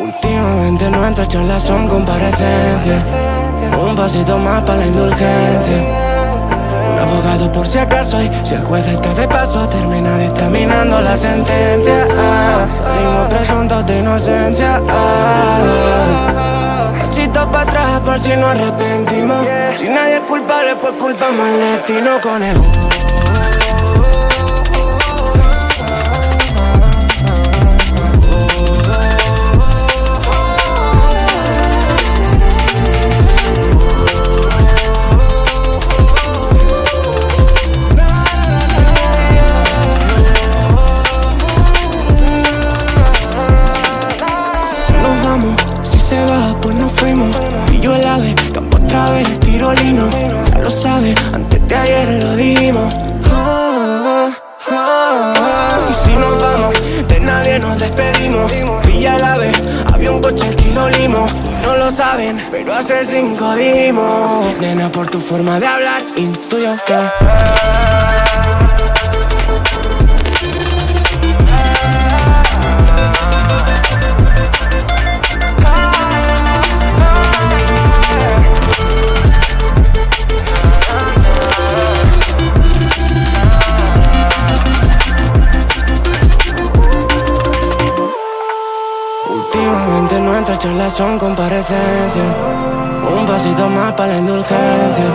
Últimamente nuestras charlas son comparecencias. Un pasito más para la indulgencia. Un abogado por si acaso, y si el juez está de paso, termina dictaminando la sentencia. Salimos presuntos de inocencia. Pasito para atrás por si nos arrepentimos. Si nadie es culpable, pues culpamos al destino con él. Si se va, pues nos fuimos. Y yo el ave, campo otra vez, tirolino. Ya lo sabes, antes de ayer lo dijimos. Y si nos vamos, de nadie nos despedimos. Pilla el ave, había un coche al kilo limo. No lo saben, pero hace 5 dijimos. Nena, por tu forma de hablar, intuyo que últimamente nuestras charlas son comparecencias. Un pasito más para la indulgencia.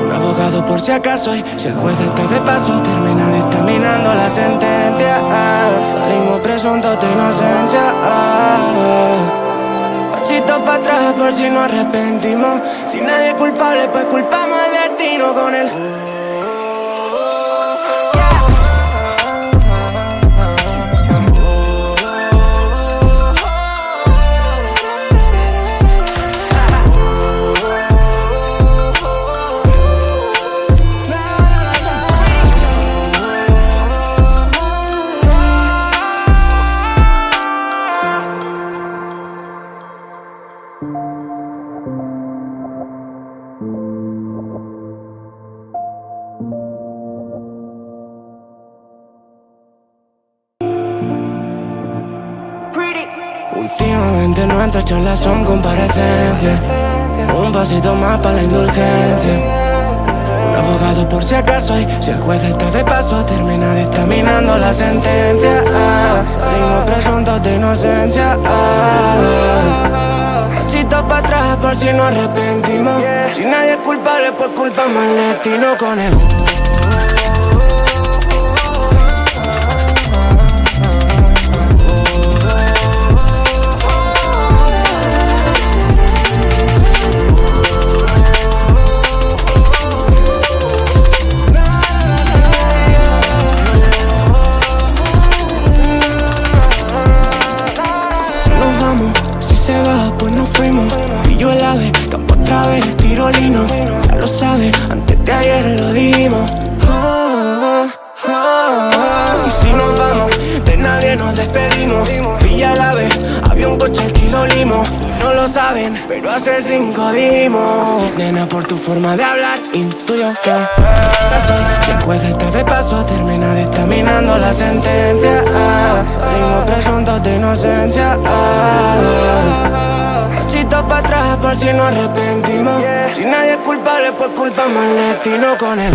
Un abogado por si acaso, y si el juez está de paso, termina dictaminando la sentencia. Salimos presuntos de inocencia. Pasito para atrás por si nos arrepentimos. Si nadie es culpable, pues culpamos al destino con él. Últimamente nuestras charlas son comparecencias. Un pasito más para la indulgencia. Un abogado por si acaso, y si el juez está de paso, termina dictaminando la sentencia. Salimos presuntos de inocencia. Pasito para atrás por si nos arrepentimos. Si nadie es culpable, pues culpamos al destino con él. Si se va, pues nos fuimos. Y yo el ave, campo otra vez, tirolino. Ya lo sabes, antes de ayer lo dijimos. Y si nos vamos, de nadie nos despedimos. Pilla el ave, había un coche al kilo limo. No lo saben, pero hace 5 dijimos. Nena, por tu forma de hablar, intuyo que si el juez está de paso, termina dictaminando la sentencia. Salimos presuntos de inocencia. Pasito para atrás por si nos arrepentimos. Si nadie es culpable, pues culpamos al destino con él.